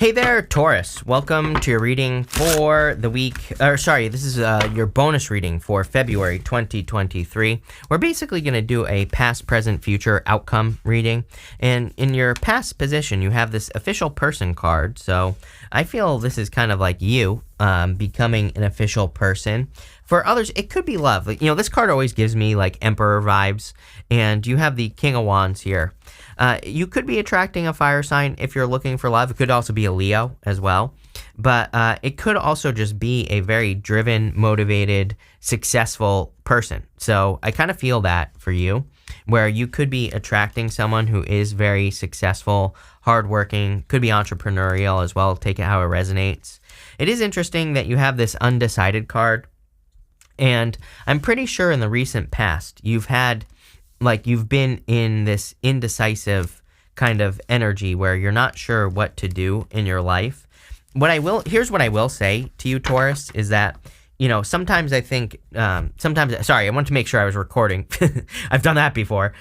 Hey there, Taurus. Welcome to your reading for the week, this is your bonus reading for February 2023. We're basically going to do a past, present, future outcome reading. And in your past position, you have this official person card. So I feel this is kind of like you becoming an official person. For others, it could be love. You know, this card always gives me like Emperor vibes. And you have the King of Wands here. You could be attracting a fire sign if you're looking for love. It could also be a Leo as well. But it could also just be a very driven, motivated, successful person. So I kind of feel that for you, where you could be attracting someone who is very successful, hardworking, could be entrepreneurial as well. Take it how it resonates. It is interesting that you have this undecided card. And I'm pretty sure in the recent past, you've been in this indecisive kind of energy where you're not sure what to do in your life. Here's what I will say to you, Taurus, is that, you know, sometimes I think, I want to make sure I was recording. I've done that before.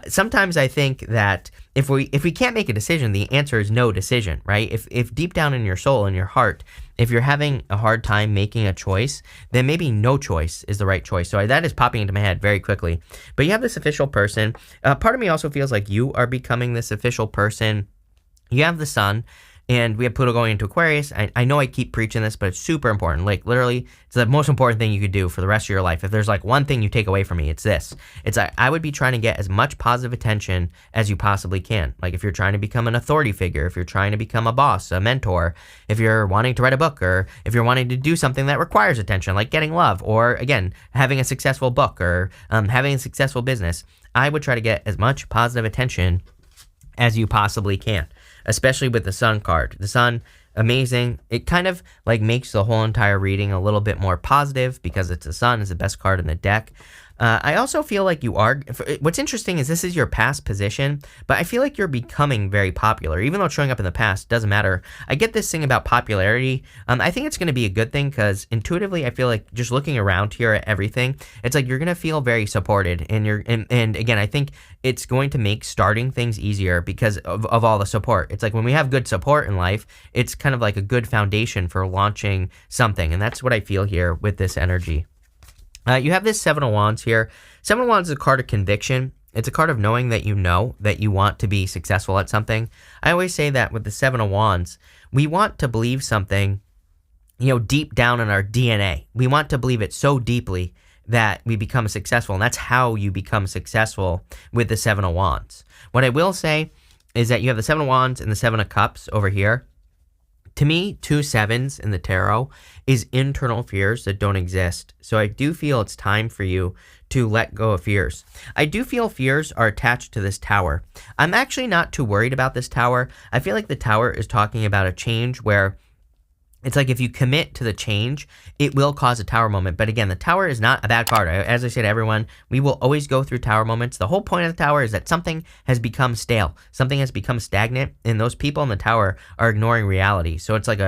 Sometimes I think that if we can't make a decision, the answer is no decision, right? If deep down in your soul, in your heart, if you're having a hard time making a choice, then maybe no choice is the right choice. So that is popping into my head very quickly. But you have this official person. Part of me also feels like you are becoming this official person. You have the sun. And we have Pluto going into Aquarius. I know I keep preaching this, but it's super important. Like, literally, it's the most important thing you could do for the rest of your life. If there's, like, one thing you take away from me, it's this. It's I would be trying to get as much positive attention as you possibly can. Like, if you're trying to become an authority figure, if you're trying to become a boss, a mentor, if you're wanting to write a book, or if you're wanting to do something that requires attention, like getting love, or, again, having a successful book, or having a successful business, I would try to get as much positive attention as you possibly can. Especially with the sun card. The sun, amazing. It kind of like makes the whole entire reading a little bit more positive because it's the sun, is the best card in the deck. I also feel like you are, what's interesting is this is your past position, but I feel like you're becoming very popular. Even though it's showing up in the past, doesn't matter. I get this thing about popularity. I think it's going to be a good thing because intuitively I feel like just looking around here at everything, it's like you're going to feel very supported. And again, I think it's going to make starting things easier because of all the support. It's like when we have good support in life, it's kind of like a good foundation for launching something. And that's what I feel here with this energy. You have this Seven of Wands here. Seven of Wands is a card of conviction. It's a card of knowing that you know that you want to be successful at something. I always say that with the Seven of Wands, we want to believe something, you know, deep down in our DNA. We want to believe it so deeply that we become successful. And that's how you become successful with the Seven of Wands. What I will say is that you have the Seven of Wands and the Seven of Cups over here. To me, 2 sevens in the tarot is internal fears that don't exist. So I do feel it's time for you to let go of fears. I do feel fears are attached to this tower. I'm actually not too worried about this tower. I feel like the tower is talking about a change where it's like if you commit to the change, it will cause a tower moment. But again, the tower is not a bad card. As I say to everyone, we will always go through tower moments. The whole point of the tower is that something has become stale. Something has become stagnant, and those people in the tower are ignoring reality. So it's like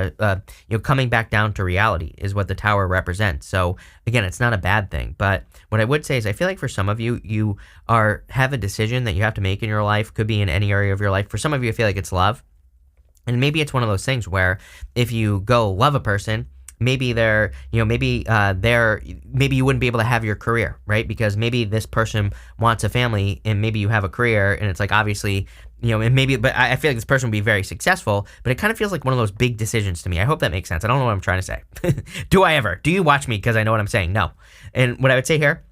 coming back down to reality is what the tower represents. So again, it's not a bad thing. But what I would say is I feel like for some of you, you have a decision that you have to make in your life. Could be in any area of your life. For some of you, I feel like it's love. And maybe it's one of those things where if you go love a person, maybe you wouldn't be able to have your career, right? Because maybe this person wants a family and maybe you have a career and it's like obviously, but I feel like this person would be very successful, but it kind of feels like one of those big decisions to me. I hope that makes sense. I don't know what I'm trying to say. Do I ever? Do you watch me because I know what I'm saying? No. And what I would say here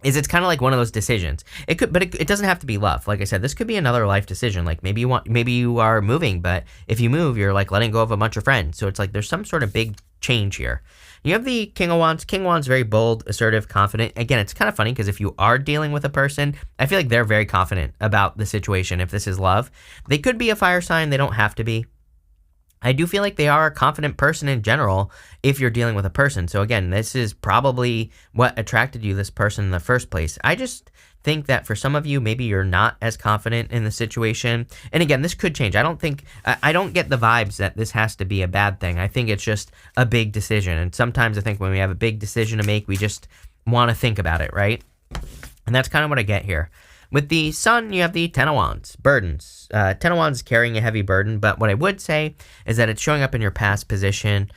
is it's kind of like one of those decisions. It could, but it doesn't have to be love. Like I said, this could be another life decision. Like maybe you are moving, but if you move, you're like letting go of a bunch of friends. So it's like there's some sort of big change here. You have the King of Wands. King of Wands, very bold, assertive, confident. Again, it's kind of funny because if you are dealing with a person, I feel like they're very confident about the situation. If this is love, they could be a fire sign. They don't have to be. I do feel like they are a confident person in general if you're dealing with a person. So again, this is probably what attracted you, this person in the first place. I just think that for some of you, maybe you're not as confident in the situation. And again, this could change. I don't get the vibes that this has to be a bad thing. I think it's just a big decision. And sometimes I think when we have a big decision to make, we just want to think about it, right? And that's kind of what I get here. With the Sun, you have the Ten of Wands, burdens. Ten of Wands is carrying a heavy burden, but what I would say is that it's showing up in your past position.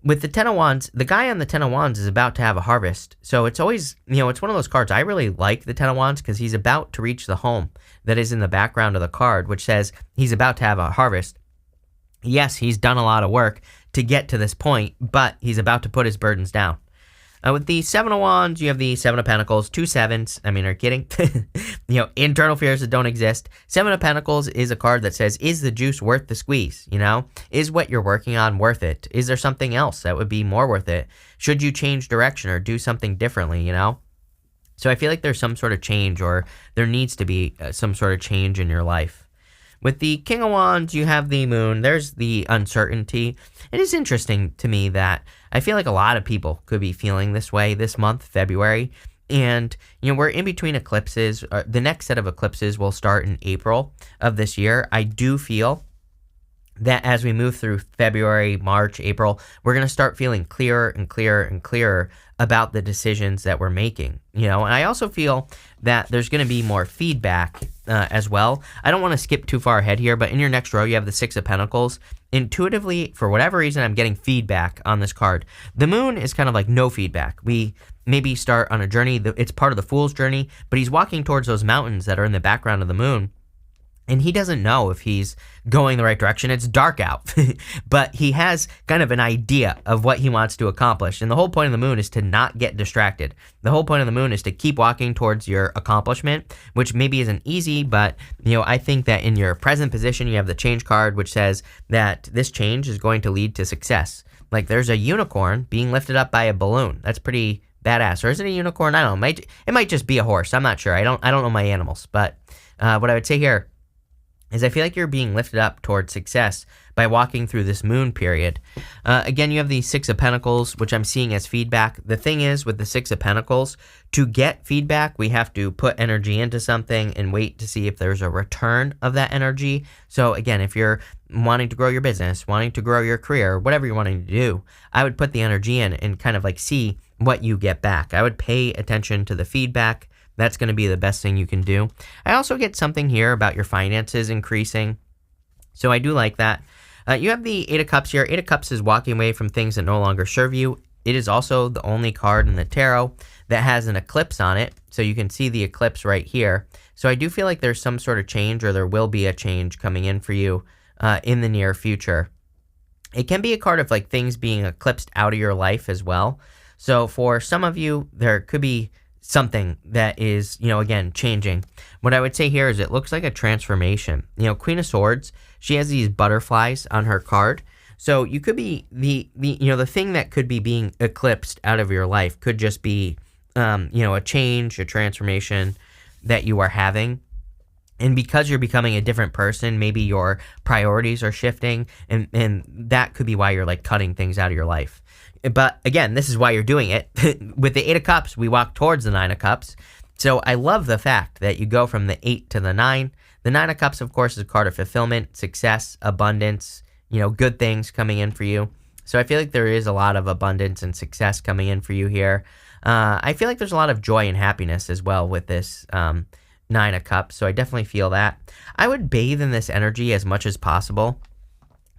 With the Ten of Wands, the guy on the Ten of Wands is about to have a harvest. So it's always, it's one of those cards. I really like the Ten of Wands because he's about to reach the home that is in the background of the card, which says he's about to have a harvest. Yes, he's done a lot of work to get to this point, but he's about to put his burdens down. With the Seven of Wands, you have the Seven of Pentacles, 2 sevens. I mean, are you kidding? Internal fears that don't exist. Seven of Pentacles is a card that says, is the juice worth the squeeze? Is what you're working on worth it? Is there something else that would be more worth it? Should you change direction or do something differently, So I feel like there's some sort of change, or there needs to be some sort of change in your life. With the King of Wands, you have the Moon. There's the uncertainty. It is interesting to me that I feel like a lot of people could be feeling this way this month, February. And, we're in between eclipses. The next set of eclipses will start in April of this year. I do feel that as we move through February, March, April, we're going to start feeling clearer and clearer and clearer about the decisions that we're making, and I also feel that there's going to be more feedback as well. I don't want to skip too far ahead here, but in your next row, you have the Six of Pentacles. Intuitively, for whatever reason, I'm getting feedback on this card. The Moon is kind of like no feedback. We maybe start on a journey. It's part of the Fool's journey, but he's walking towards those mountains that are in the background of the Moon. And he doesn't know if he's going the right direction. It's dark out, but he has kind of an idea of what he wants to accomplish. And the whole point of the Moon is to not get distracted. The whole point of the Moon is to keep walking towards your accomplishment, which maybe isn't easy, but I think that in your present position, you have the Change card, which says that this change is going to lead to success. Like there's a unicorn being lifted up by a balloon. That's pretty badass. Or is it a unicorn? I don't know. It might just be a horse. I'm not sure. I don't know my animals, but what I would say here is I feel like you're being lifted up towards success by walking through this Moon period. Again, you have the Six of Pentacles, which I'm seeing as feedback. The thing is, with the Six of Pentacles, to get feedback, we have to put energy into something and wait to see if there's a return of that energy. So again, if you're wanting to grow your business, wanting to grow your career, whatever you're wanting to do, I would put the energy in and kind of like see what you get back. I would pay attention to the feedback. That's going to be the best thing you can do. I also get something here about your finances increasing. So I do like that. You have the Eight of Cups here. Eight of Cups is walking away from things that no longer serve you. It is also the only card in the tarot that has an eclipse on it. So you can see the eclipse right here. So I do feel like there's some sort of change, or there will be a change coming in for you in the near future. It can be a card of like things being eclipsed out of your life as well. So for some of you, there could be something that is, again, changing. What I would say here is it looks like a transformation. Queen of Swords, she has these butterflies on her card. So you could be the thing that could be being eclipsed out of your life could just be, a change, a transformation that you are having. And because you're becoming a different person, maybe your priorities are shifting, and that could be why you're like cutting things out of your life. But again, this is why you're doing it. With the Eight of Cups, we walk towards the Nine of Cups. So I love the fact that you go from the 8 to the 9. The Nine of Cups, of course, is a card of fulfillment, success, abundance, good things coming in for you. So I feel like there is a lot of abundance and success coming in for you here. I feel like there's a lot of joy and happiness as well with this Nine of Cups. So I definitely feel that. I would bathe in this energy as much as possible.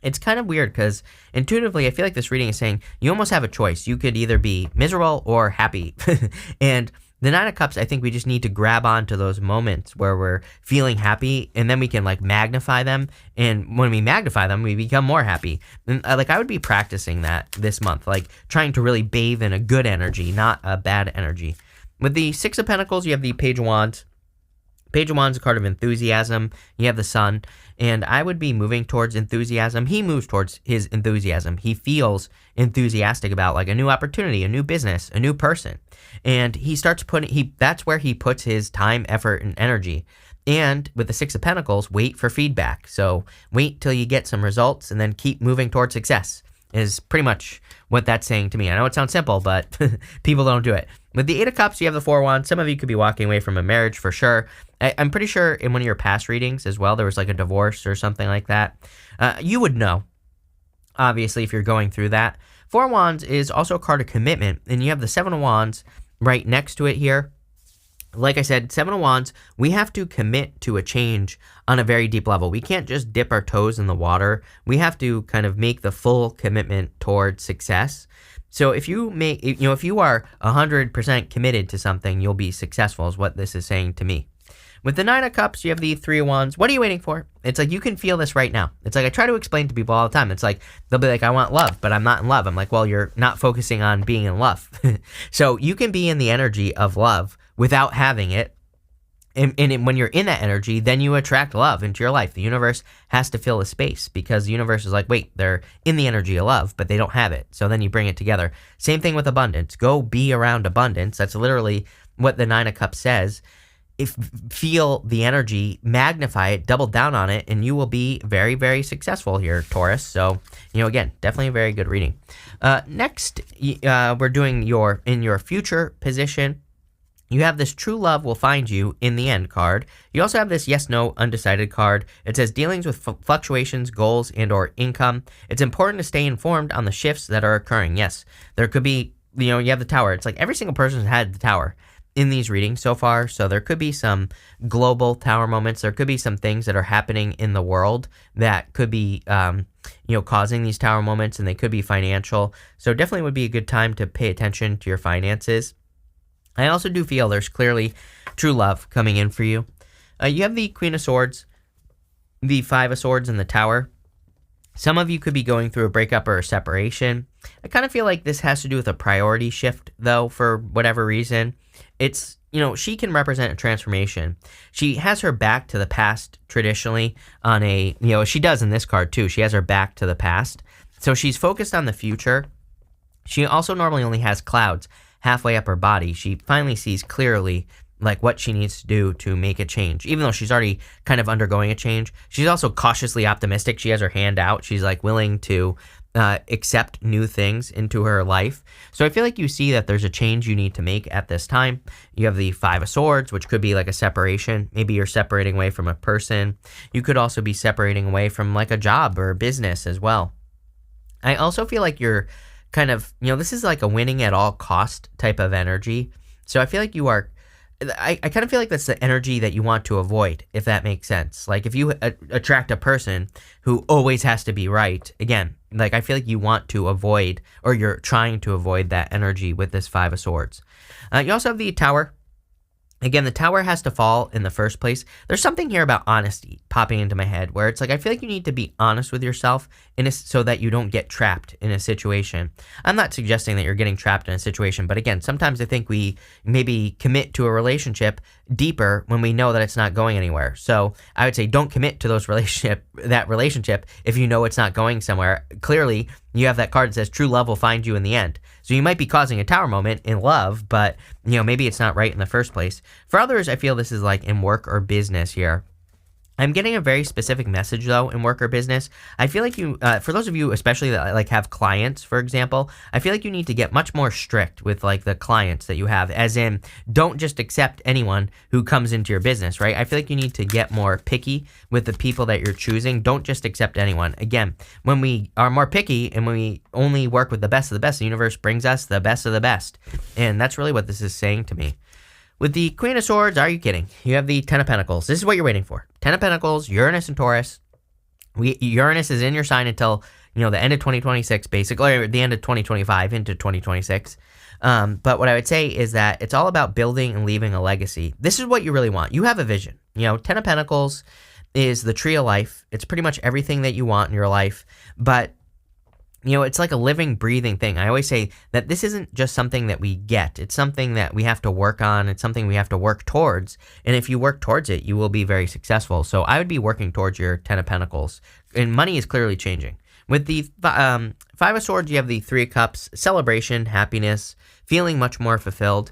It's kind of weird because intuitively, I feel like this reading is saying you almost have a choice. You could either be miserable or happy. And the Nine of Cups, I think we just need to grab onto those moments where we're feeling happy, and then we can like magnify them. And when we magnify them, we become more happy. And I would be practicing that this month, like trying to really bathe in a good energy, not a bad energy. With the Six of Pentacles, you have the Page of Wands. Page of Wands is a card of enthusiasm. You have the Sun, and I would be moving towards enthusiasm. He moves towards his enthusiasm. He feels enthusiastic about like a new opportunity, a new business, a new person. And he starts that's where he puts his time, effort, and energy. And with the Six of Pentacles, wait for feedback. So wait till you get some results and then keep moving towards success is pretty much what that's saying to me. I know it sounds simple, but people don't do it. With the Eight of Cups, you have the Four of Wands. Some of you could be walking away from a marriage for sure. I'm pretty sure in one of your past readings as well, there was like a divorce or something like that. You would know, obviously, if you're going through that. Four of Wands is also a card of commitment, and you have the Seven of Wands right next to it here. Like I said, Seven of Wands, we have to commit to a change on a very deep level. We can't just dip our toes in the water. We have to kind of make the full commitment towards success. So if you if you are 100% committed to something, you'll be successful, is what this is saying to me. With the Nine of Cups, you have the Three of Wands. What are you waiting for? It's like you can feel this right now. It's like I try to explain to people all the time. It's like they'll be like, I want love, but I'm not in love. I'm like, well, you're not focusing on being in love. So you can be in the energy of love without having it. And when you're in that energy, then you attract love into your life. The universe has to fill a space because the universe is like, wait, they're in the energy of love, but they don't have it. So then you bring it together. Same thing with abundance. Go be around abundance. That's literally what the Nine of Cups says. Feel the energy, magnify it, double down on it, and you will be very, very successful here, Taurus. So, again, definitely a very good reading. Next, we're doing in your future position. You have this true love will find you in the end card. You also have this yes, no, undecided card. It says dealings with fluctuations, goals, and or income. It's important to stay informed on the shifts that are occurring. Yes, there could be, you have the Tower. It's like every single person has had the Tower in these readings so far. So there could be some global Tower moments. There could be some things that are happening in the world that could be, causing these Tower moments, and they could be financial. So definitely would be a good time to pay attention to your finances. I also do feel there's clearly true love coming in for you. You have the Queen of Swords, the Five of Swords, and the Tower. Some of you could be going through a breakup or a separation. I kind of feel like this has to do with a priority shift, though, for whatever reason. It's, she can represent a transformation. She has her back to the past traditionally on she does in this card too. She has her back to the past. So she's focused on the future. She also normally only has clouds halfway up her body. She finally sees clearly like what she needs to do to make a change, even though she's already kind of undergoing a change. She's also cautiously optimistic. She has her hand out. She's like willing to accept new things into her life. So I feel like you see that there's a change you need to make at this time. You have the Five of Swords, which could be like a separation. Maybe you're separating away from a person. You could also be separating away from like a job or a business as well. I also feel like you're kind of, this is like a winning at all cost type of energy. So I feel like you are, I kind of feel like that's the energy that you want to avoid, if that makes sense. Like if you attract a person who always has to be right, again, like I feel like you want to avoid, or you're trying to avoid that energy with this Five of Swords. You also have the Tower. Again, the Tower has to fall in the first place. There's something here about honesty popping into my head where it's like I feel like you need to be honest with yourself so that you don't get trapped in a situation. I'm not suggesting that you're getting trapped in a situation, but again, sometimes I think we maybe commit to a relationship deeper when we know that it's not going anywhere. So I would say don't commit to that relationship if you know it's not going somewhere. Clearly, you have that card that says true love will find you in the end. So you might be causing a Tower moment in love, but maybe it's not right in the first place. For others, I feel this is like in work or business here. I'm getting a very specific message though in work or business. I feel like you, for those of you especially that like have clients, for example, I feel like you need to get much more strict with like the clients that you have, as in don't just accept anyone who comes into your business, right? I feel like you need to get more picky with the people that you're choosing. Don't just accept anyone. Again, when we are more picky and when we only work with the best of the best, the universe brings us the best of the best. And that's really what this is saying to me. With the Queen of Swords, are you kidding? You have the Ten of Pentacles. This is what you're waiting for. Ten of Pentacles, Uranus and Taurus. Uranus is in your sign until, the end of 2026, basically, or the end of 2025 into 2026. But what I would say is that it's all about building and leaving a legacy. This is what you really want. You have a vision. Ten of Pentacles is the tree of life. It's pretty much everything that you want in your life. But it's like a living, breathing thing. I always say that this isn't just something that we get. It's something that we have to work on. It's something we have to work towards. And if you work towards it, you will be very successful. So I would be working towards your Ten of Pentacles. And money is clearly changing. With the Five of Swords, you have the Three of Cups, celebration, happiness, feeling much more fulfilled.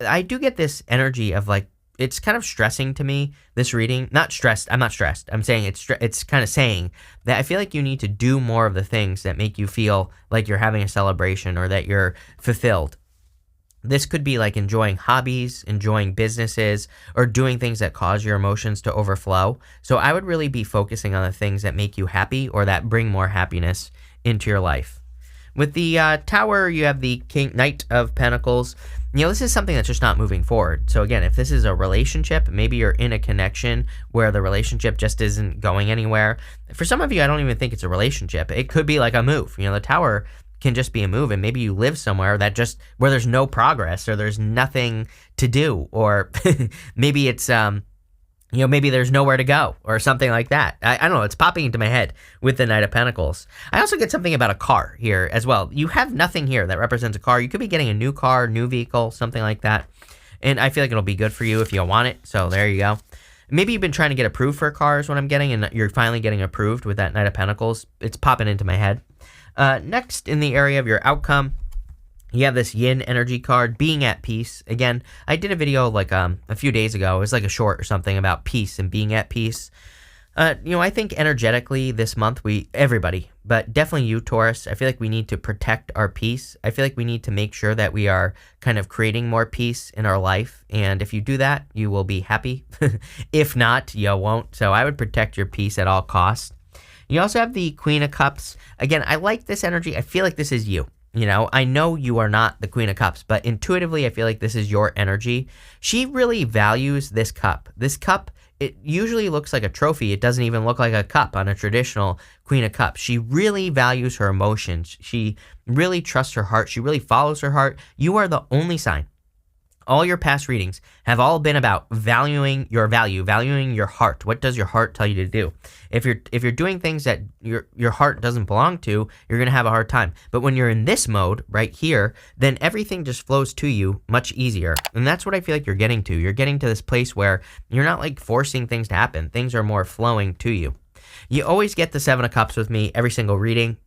I do get this energy of like, it's kind of stressing to me, this reading. Not stressed. I'm not stressed. I'm saying it's kind of saying that I feel like you need to do more of the things that make you feel like you're having a celebration or that you're fulfilled. This could be like enjoying hobbies, enjoying businesses, or doing things that cause your emotions to overflow. So I would really be focusing on the things that make you happy or that bring more happiness into your life. With the Tower, you have the Knight of Pentacles. This is something that's just not moving forward. So again, if this is a relationship, maybe you're in a connection where the relationship just isn't going anywhere. For some of you, I don't even think it's a relationship. It could be like a move. The Tower can just be a move, and maybe you live somewhere where there's no progress or there's nothing to do, or maybe it's maybe there's nowhere to go or something like that. I don't know. It's popping into my head with the Knight of Pentacles. I also get something about a car here as well. You have nothing here that represents a car. You could be getting a new car, new vehicle, something like that. And I feel like it'll be good for you if you want it. So there you go. Maybe you've been trying to get approved for a car is what I'm getting, and you're finally getting approved with that Knight of Pentacles. It's popping into my head. Next, in the area of your outcome, you have this Yin energy card, being at peace. Again, I did a video like a few days ago. It was like a short or something about peace and being at peace. I think energetically this month, everybody, but definitely you, Taurus, I feel like we need to protect our peace. I feel like we need to make sure that we are kind of creating more peace in our life. And if you do that, you will be happy. If not, you won't. So I would protect your peace at all costs. You also have the Queen of Cups. Again, I like this energy. I feel like this is you. I know you are not the Queen of Cups, but intuitively, I feel like this is your energy. She really values this cup. This cup, it usually looks like a trophy. It doesn't even look like a cup on a traditional Queen of Cups. She really values her emotions. She really trusts her heart. She really follows her heart. You are the only sign. All your past readings have all been about valuing your value, valuing your heart. What does your heart tell you to do? If you're doing things that your heart doesn't belong to, you're going to have a hard time. But when you're in this mode right here, then everything just flows to you much easier. And that's what I feel like you're getting to. You're getting to this place where you're not like forcing things to happen. Things are more flowing to you. You always get the Seven of Cups with me every single reading.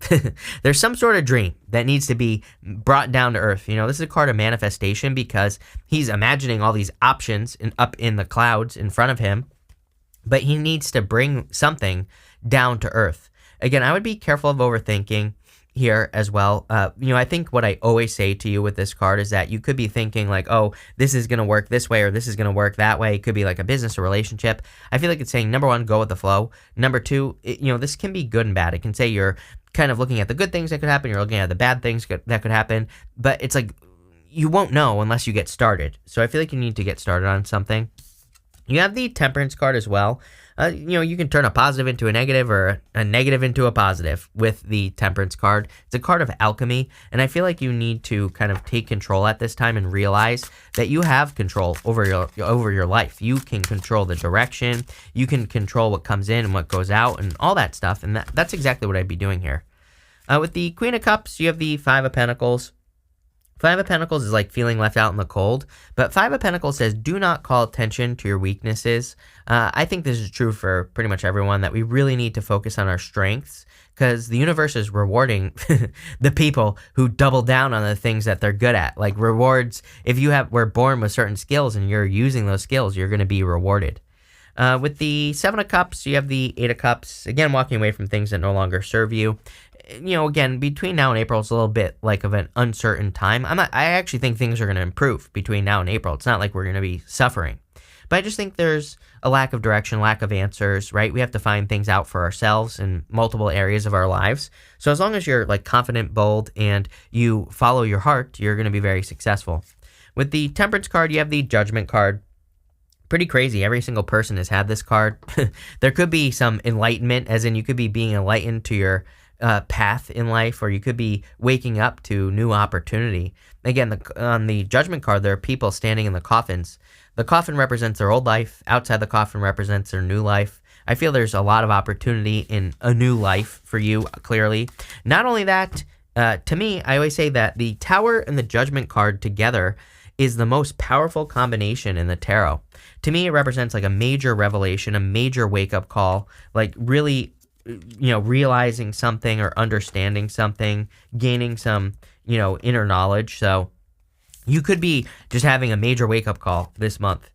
There's some sort of dream that needs to be brought down to earth. This is a card of manifestation because he's imagining all these options up in the clouds in front of him, but he needs to bring something down to earth. Again, I would be careful of overthinking here as well. I think what I always say to you with this card is that you could be thinking like, oh, this is going to work this way or this is going to work that way. It could be like a business or relationship. I feel like it's saying, number one, go with the flow. Number two, this can be good and bad. It can say you're kind of looking at the good things that could happen. You're looking at the bad things that could happen. But it's like you won't know unless you get started. So I feel like you need to get started on something. You have the Temperance card as well. You can turn a positive into a negative or a negative into a positive with the Temperance card. It's a card of alchemy, and I feel like you need to kind of take control at this time and realize that you have control over your life. You can control the direction. You can control what comes in and what goes out and all that stuff, and that's exactly what I'd be doing here. With the Queen of Cups, you have the Five of Pentacles. Five of Pentacles is like feeling left out in the cold, but Five of Pentacles says do not call attention to your weaknesses. I think this is true for pretty much everyone, that we really need to focus on our strengths because the universe is rewarding the people who double down on the things that they're good at. Like rewards, if we're born with certain skills and you're using those skills, you're going to be rewarded. With the Seven of Cups, you have the Eight of Cups, again, walking away from things that no longer serve you. Again, between now and April, it's a little bit like of an uncertain time. I actually think things are going to improve between now and April. It's not like we're going to be suffering. But I just think there's a lack of direction, lack of answers, right? We have to find things out for ourselves in multiple areas of our lives. So as long as you're like confident, bold, and you follow your heart, you're going to be very successful. With the Temperance card, you have the Judgment card. Pretty crazy. Every single person has had this card. There could be some enlightenment, as in you could be being enlightened to your path in life, or you could be waking up to new opportunity. Again, on the Judgment card, there are people standing in the coffins. The coffin represents their old life. Outside the coffin represents their new life. I feel there's a lot of opportunity in a new life for you, clearly. Not only that, to me, I always say that the Tower and the Judgment card together is the most powerful combination in the tarot. To me, it represents like a major revelation, a major wake-up call, like really realizing something or understanding something, gaining some, inner knowledge. So you could be just having a major wake-up call this month.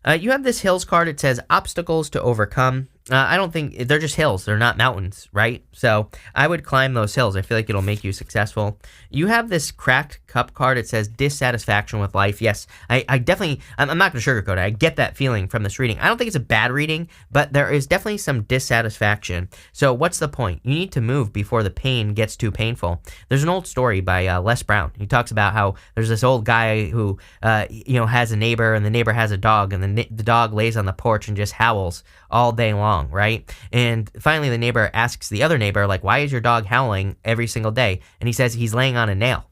You have this Hills card. It says obstacles to overcome. I don't think they're just hills. They're not mountains, right? So I would climb those hills. I feel like it'll make you successful. You have this cracked cup card. It says dissatisfaction with life. Yes, I definitely, I'm not going to sugarcoat it. I get that feeling from this reading. I don't think it's a bad reading, but there is definitely some dissatisfaction. So what's the point? You need to move before the pain gets too painful. There's an old story by Les Brown. He talks about how there's this old guy who, has a neighbor, and the neighbor has a dog, and the dog lays on the porch and just howls all day long, right? And finally the neighbor asks the other neighbor, like, why is your dog howling every single day? And he says he's laying on a nail.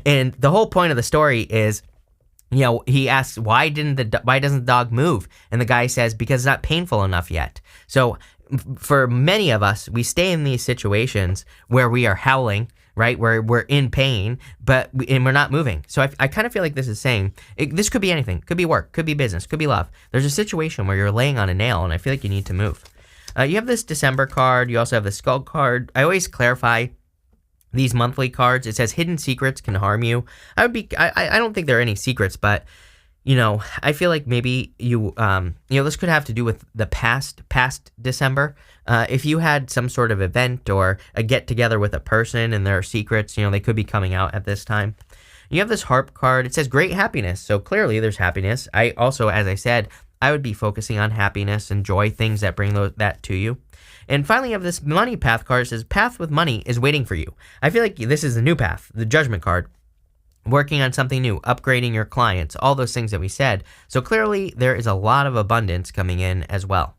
And the whole point of the story is, he asks, why doesn't the dog move? And the guy says, because it's not painful enough yet. So for many of us, we stay in these situations where we are howling, right? Where we're in pain, and we're not moving. So I kind of feel like this is saying, this could be anything. Could be work, could be business, could be love. There's a situation where you're laying on a nail, and I feel like you need to move. You have this December card. You also have the skull card. I always clarify these monthly cards. It says hidden secrets can harm you. I don't think there are any secrets, but I feel like maybe this could have to do with the past December. If you had some sort of event or a get together with a person and there are secrets, they could be coming out at this time. You have this harp card. It says great happiness. So clearly there's happiness. I also, as I said, I would be focusing on happiness and joy, things that bring that to you. And finally, you have this money path card. It says path with money is waiting for you. I feel like this is the new path, the judgment card. Working on something new, upgrading your clients, all those things that we said. So clearly there is a lot of abundance coming in as well.